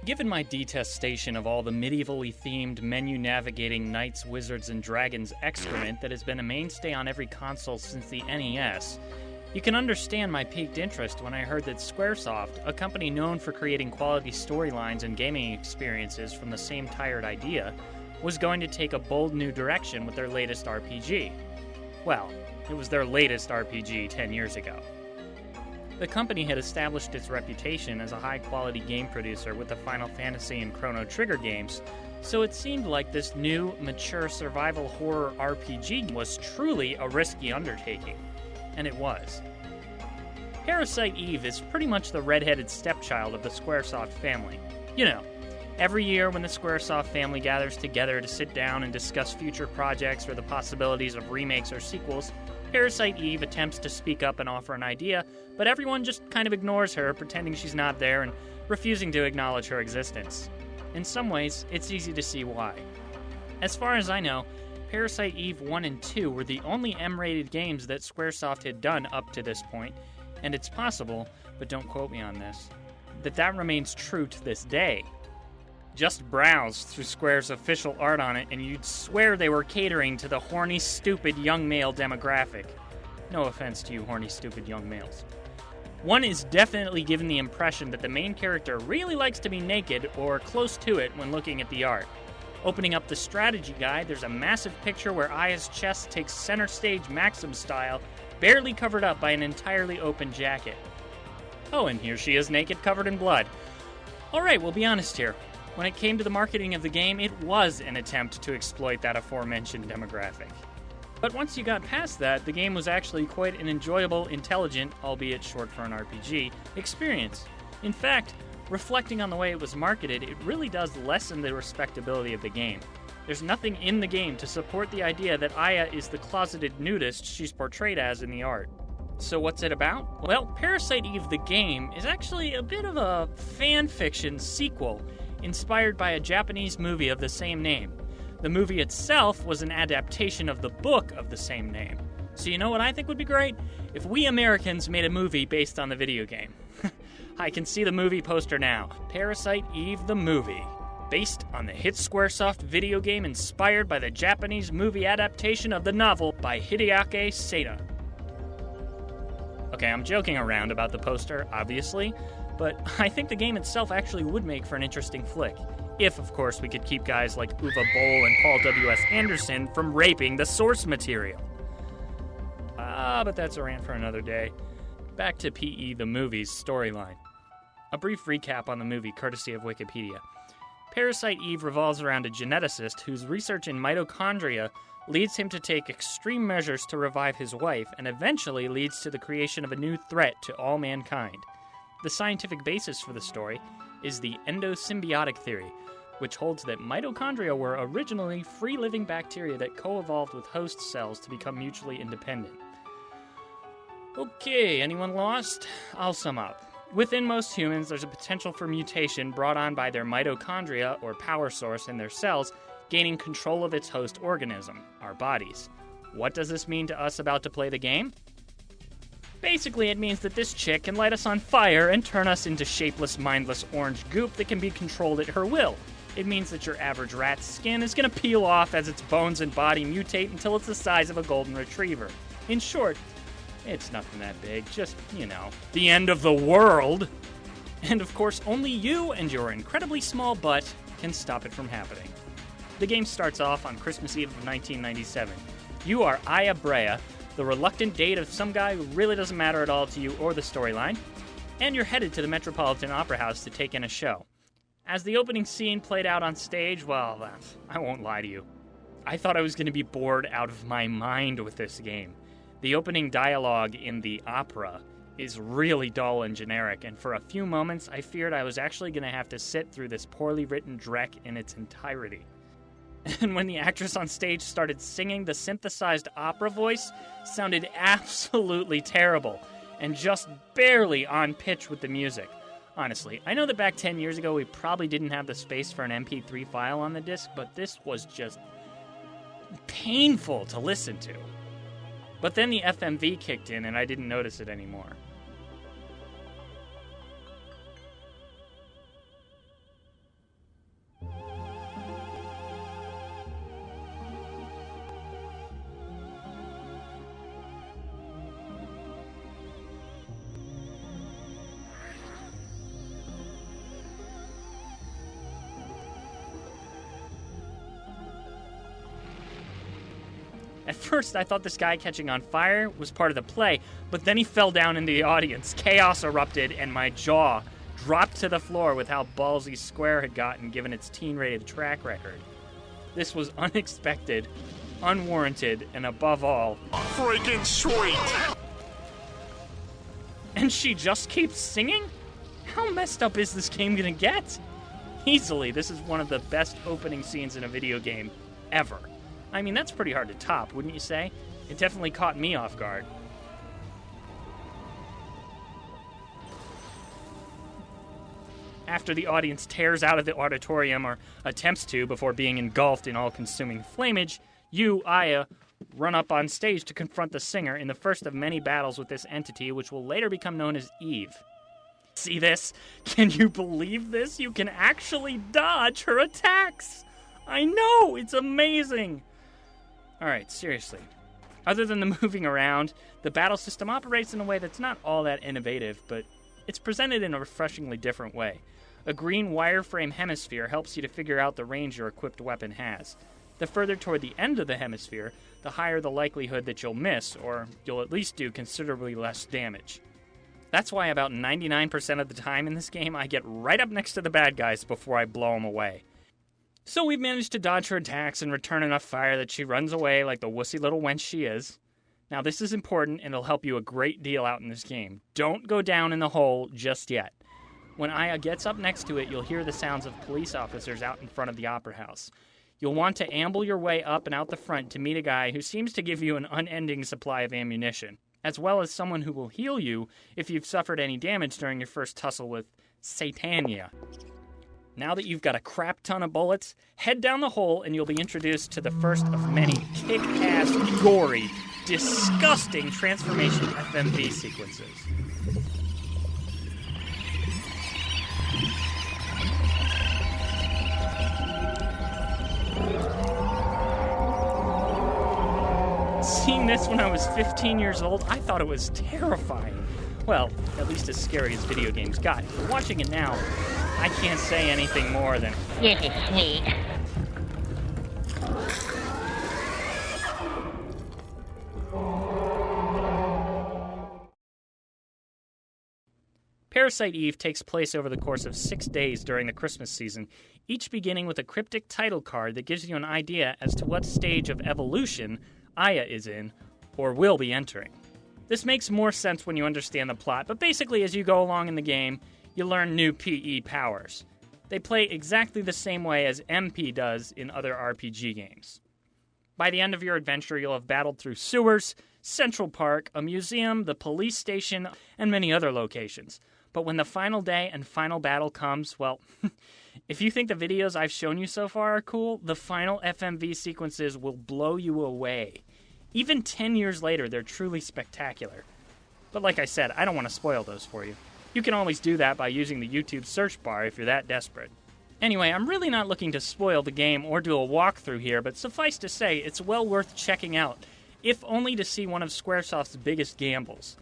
Given my detestation of all the medievally themed menu-navigating knights, wizards, and dragons excrement that has been a mainstay on every console since the NES, you can understand my piqued interest when I heard that Squaresoft, a company known for creating quality storylines and gaming experiences from the same tired idea, was going to take a bold new direction with their latest RPG. Well, it was their latest RPG 10 years ago. The company had established its reputation as a high-quality game producer with the Final Fantasy and Chrono Trigger games, so it seemed like this new, mature survival horror RPG was truly a risky undertaking. And it was. Parasite Eve is pretty much the red-headed stepchild of the Squaresoft family. You know, every year when the Squaresoft family gathers together to sit down and discuss future projects or the possibilities of remakes or sequels, Parasite Eve attempts to speak up and offer an idea, but everyone just kind of ignores her, pretending she's not there and refusing to acknowledge her existence. In some ways, it's easy to see why. As far as I know, Parasite Eve 1 and 2 were the only M-rated games that Squaresoft had done up to this point, and it's possible, but don't quote me on this, that remains true to this day. Just browse through Square's official art on it, and you'd swear they were catering to the horny, stupid young male demographic. No offense to you horny, stupid young males. One is definitely given the impression that the main character really likes to be naked or close to it when looking at the art. Opening up the strategy guide, there's a massive picture where Aya's chest takes center stage Maxim style, barely covered up by an entirely open jacket. Oh, and here she is naked, covered in blood. Alright, we'll be honest here. When it came to the marketing of the game, it was an attempt to exploit that aforementioned demographic. But once you got past that, the game was actually quite an enjoyable, intelligent, albeit short for an RPG, experience. In fact, reflecting on the way it was marketed, it really does lessen the respectability of the game. There's nothing in the game to support the idea that Aya is the closeted nudist she's portrayed as in the art. So what's it about? Well, Parasite Eve the game is actually a bit of a fan fiction sequel inspired by a Japanese movie of the same name. The movie itself was an adaptation of the book of the same name. So you know what I think would be great? If we Americans made a movie based on the video game. I can see the movie poster now. Parasite Eve the movie. Based on the hit Squaresoft video game inspired by the Japanese movie adaptation of the novel by Hideaki Sato. Okay, I'm joking around about the poster, obviously, but I think the game itself actually would make for an interesting flick. If, of course, we could keep guys like Uwe Boll and Paul W.S. Anderson from raping the source material. But that's a rant for another day. Back to P.E. the movie's storyline. A brief recap on the movie, courtesy of Wikipedia. Parasite Eve revolves around a geneticist whose research in mitochondria leads him to take extreme measures to revive his wife and eventually leads to the creation of a new threat to all mankind. The scientific basis for the story is the endosymbiotic theory, which holds that mitochondria were originally free-living bacteria that co-evolved with host cells to become mutually independent. Okay, anyone lost? I'll sum up. Within most humans, there's a potential for mutation brought on by their mitochondria, or power source in their cells, gaining control of its host organism, our bodies. What does this mean to us about to play the game? Basically, it means that this chick can light us on fire and turn us into shapeless, mindless orange goop that can be controlled at her will. It means that your average rat's skin is going to peel off as its bones and body mutate until it's the size of a golden retriever. In short, it's nothing that big, just, the end of the world. And of course, only you and your incredibly small butt can stop it from happening. The game starts off on Christmas Eve of 1997. You are Aya Brea, the reluctant date of some guy who really doesn't matter at all to you or the storyline, and you're headed to the Metropolitan Opera House to take in a show. As the opening scene played out on stage, well, I won't lie to you. I thought I was going to be bored out of my mind with this game. The opening dialogue in the opera is really dull and generic, and for a few moments I feared I was actually going to have to sit through this poorly written dreck in its entirety. And when the actress on stage started singing, the synthesized opera voice sounded absolutely terrible and just barely on pitch with the music. Honestly, I know that back 10 years ago we probably didn't have the space for an MP3 file on the disc, but this was just painful to listen to. But then the FMV kicked in and I didn't notice it anymore. 」 . 」 « 」 « 」 « 」 « 」 « 」 « 」 « 」 « 」 « 」 « 」 « 」 « 」 « 」 « 」 « 」 « 」 « 」 « 」 « 」 « 」 « 」 « 」 « 」 « 」 « 」 « 」 « 」 « first, I thought this guy catching on fire was part of the play, but then he fell down in the audience. Chaos erupted, and my jaw dropped to the floor with how ballsy Square had gotten given its teen-rated track record. This was unexpected, unwarranted, and above all, freaking sweet! And she just keeps singing? How messed up is this game gonna get? Easily, this is one of the best opening scenes in a video game ever. I mean, that's pretty hard to top, wouldn't you say? It definitely caught me off guard. After the audience tears out of the auditorium, or attempts to before being engulfed in all-consuming flamage, you, Aya, run up on stage to confront the singer in the first of many battles with this entity, which will later become known as Eve. See this? Can you believe this? You can actually dodge her attacks! I know! It's amazing! Alright, seriously. Other than the moving around, the battle system operates in a way that's not all that innovative, but it's presented in a refreshingly different way. A green wireframe hemisphere helps you to figure out the range your equipped weapon has. The further toward the end of the hemisphere, the higher the likelihood that you'll miss, or you'll at least do considerably less damage. That's why about 99% of the time in this game, I get right up next to the bad guys before I blow them away. So we've managed to dodge her attacks and return enough fire that she runs away like the wussy little wench she is. Now this is important and it'll help you a great deal out in this game. Don't go down in the hole just yet. When Aya gets up next to it, you'll hear the sounds of police officers out in front of the opera house. You'll want to amble your way up and out the front to meet a guy who seems to give you an unending supply of ammunition, as well as someone who will heal you if you've suffered any damage during your first tussle with Satania. Now that you've got a crap ton of bullets, head down the hole and you'll be introduced to the first of many kick-ass, gory, disgusting transformation FMV sequences. Seeing this when I was 15 years old, I thought it was terrifying. Well, at least as scary as video games got. But watching it now, I can't say anything more than, this is sweet. Parasite Eve takes place over the course of 6 days during the Christmas season, each beginning with a cryptic title card that gives you an idea as to what stage of evolution Aya is in, or will be entering. This makes more sense when you understand the plot, but basically as you go along in the game, you learn new PE powers. They play exactly the same way as MP does in other RPG games. By the end of your adventure, you'll have battled through sewers, Central Park, a museum, the police station, and many other locations. But when the final day and final battle comes, well, if you think the videos I've shown you so far are cool, the final FMV sequences will blow you away. Even 10 years later, they're truly spectacular. But like I said, I don't want to spoil those for you. You can always do that by using the YouTube search bar if you're that desperate. Anyway, I'm really not looking to spoil the game or do a walkthrough here, but suffice to say, it's well worth checking out, if only to see one of Squaresoft's biggest gambles.